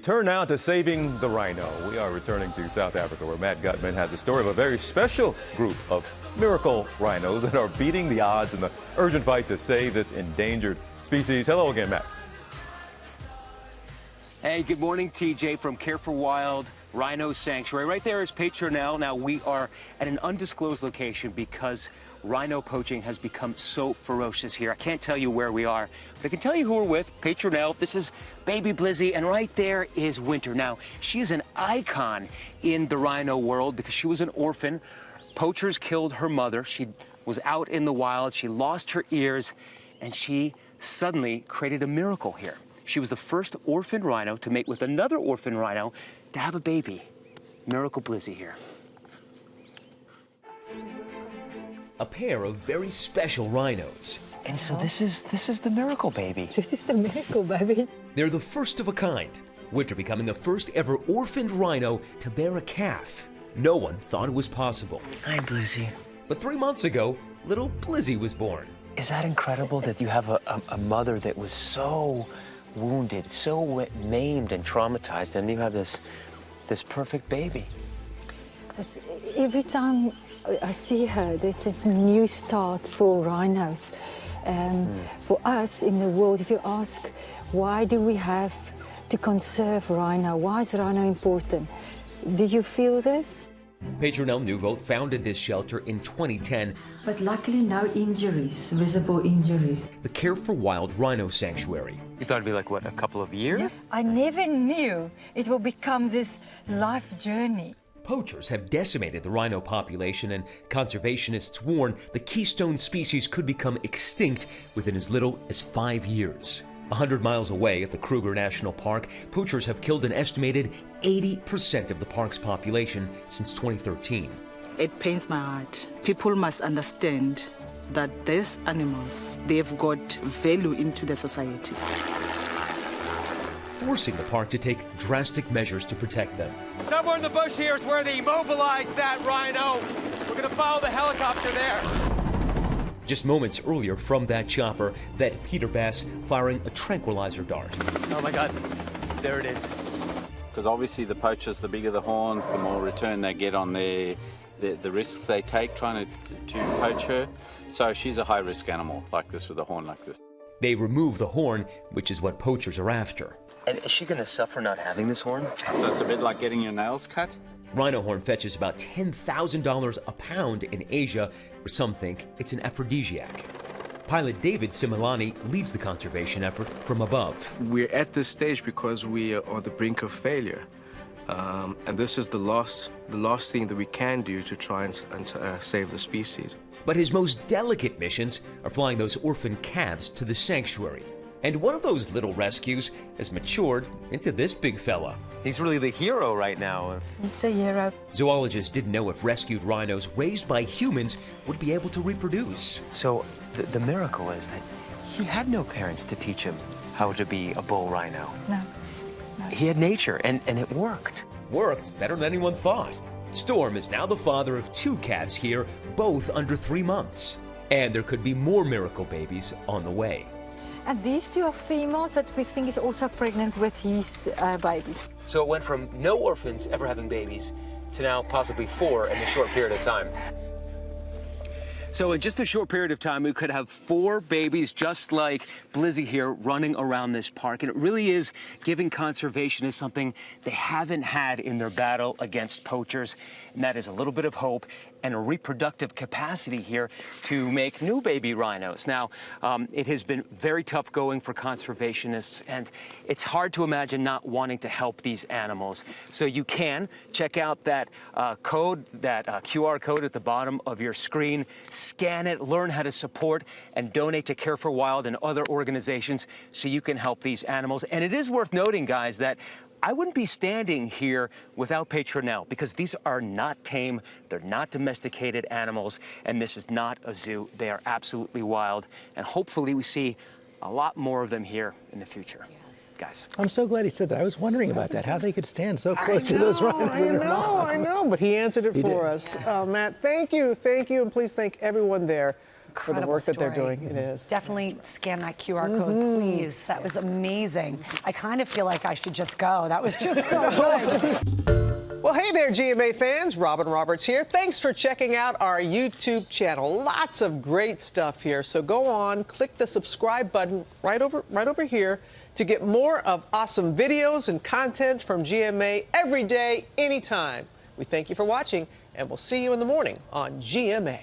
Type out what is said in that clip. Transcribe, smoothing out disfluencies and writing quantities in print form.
Turn now to saving the rhino. We are returning to South Africa, where Matt Gutman has a story of a very special group of miracle rhinos that are beating the odds in the urgent fight to save this endangered species. Hello again, Matt. Hey, good morning, TJ, from Care for Wild Rhino Sanctuary. Right there is Petronell. Now, we are at an undisclosed location because rhino poaching has become so ferocious here. I can't tell you where we are, but I can tell you who we're with. Petronell, this is baby Blizzy, and right there is Winter. Now, she is an icon in the rhino world because she was an orphan. Poachers killed her mother. She was out in the wild. She lost her ears, and she suddenly created a miracle here. She was the first orphan rhino to mate with another orphan rhino to have a baby. Miracle Blizzy here. A pair of very special rhinos. And so this is the miracle baby. This is the miracle baby. They're the first of a kind. Winter becoming the first ever orphaned rhino to bear a calf. No one thought it was possible. Hi, Blizzy. But 3 months ago, little Blizzy was born. Is that incredible that you have a mother that was so wounded, so maimed and traumatized, and you have this perfect baby? Every time I see her, it's a new start for rhinos. For us in the world, if you ask, why do we have to conserve rhino? Why is rhino important? Do you feel this? Petronell Newvold founded this shelter in 2010. But luckily no injuries, visible injuries. The Care for Wild Rhino Sanctuary. You thought it'd be like, what, a couple of years? Yeah, I never knew it will become this life journey. Poachers have decimated the rhino population, and conservationists warn the keystone species could become extinct within as little as 5 years. 100 miles away at the Kruger National Park, poachers have killed an estimated 80% of the park's population since 2013. It pains my heart. People must understand that these animals, they've got value into the society. Forcing the park to take drastic measures to protect them. Somewhere in the bush here is where they immobilized that rhino. We're gonna follow the helicopter there. Just moments earlier from that chopper, vet Peter Bass firing a tranquilizer dart. Oh my God, there it is. Because obviously the poachers, the bigger the horns, the more return they get on the risks they take trying to poach her. So she's a high-risk animal like this with a horn like this. They remove the horn, which is what poachers are after. And is she gonna suffer not having this horn? So it's a bit like getting your nails cut. Rhino horn fetches about $10,000 a pound in Asia, where some think it's an aphrodisiac. Pilot David Similani leads the conservation effort from above. We're at this stage because we are on the brink of failure. And this is the last thing that we can do to try and save the species. But his most delicate missions are flying those orphan calves to the sanctuary. And one of those little rescues has matured into this big fella. He's really the hero right now. He's a hero. Zoologists didn't know if rescued rhinos raised by humans would be able to reproduce. So the miracle is that he had no parents to teach him how to be a bull rhino. No. He had nature, and it worked. Worked better than anyone thought. Storm is now the father of 2 calves here, both under 3 months. And there could be more miracle babies on the way. And these 2 are females that we think is also pregnant with his babies. So it went from no orphans ever having babies to now possibly 4 in a short period of time. So in just a short period of time, we could have 4 babies just like Blizzy here running around this park. And it really is giving conservationists something they haven't had in their battle against poachers. And that is a little bit of hope and a reproductive capacity here to make new baby rhinos. Now, it has been very tough going for conservationists, and it's hard to imagine not wanting to help these animals. So you can check out that code, that QR code at the bottom of your screen, scan it, learn how to support and donate to Care for Wild and other organizations so you can help these animals. And it is worth noting, guys, that I wouldn't be standing here without Petronell, because these are not tame, they're not domesticated animals, and this is not a zoo. They are absolutely wild, and hopefully we see a lot more of them here in the future. Yes. Guys. I'm so glad he said that. I was wondering about that, how they could stand so close to those rhinos. I know, but he answered it for us. Matt, thank you, and please thank everyone there for the Incredible work that they're story. doing. It is. Definitely scan that QR code, please. That was amazing. I kind of feel like I should just go. That was just so good. Well, hey there, GMA fans. Robin Roberts here. Thanks for checking out our YouTube channel. Lots of great stuff here. So go on, click the subscribe button right over here to get more of awesome videos and content from GMA every day, anytime. We thank you for watching, and we'll see you in the morning on GMA.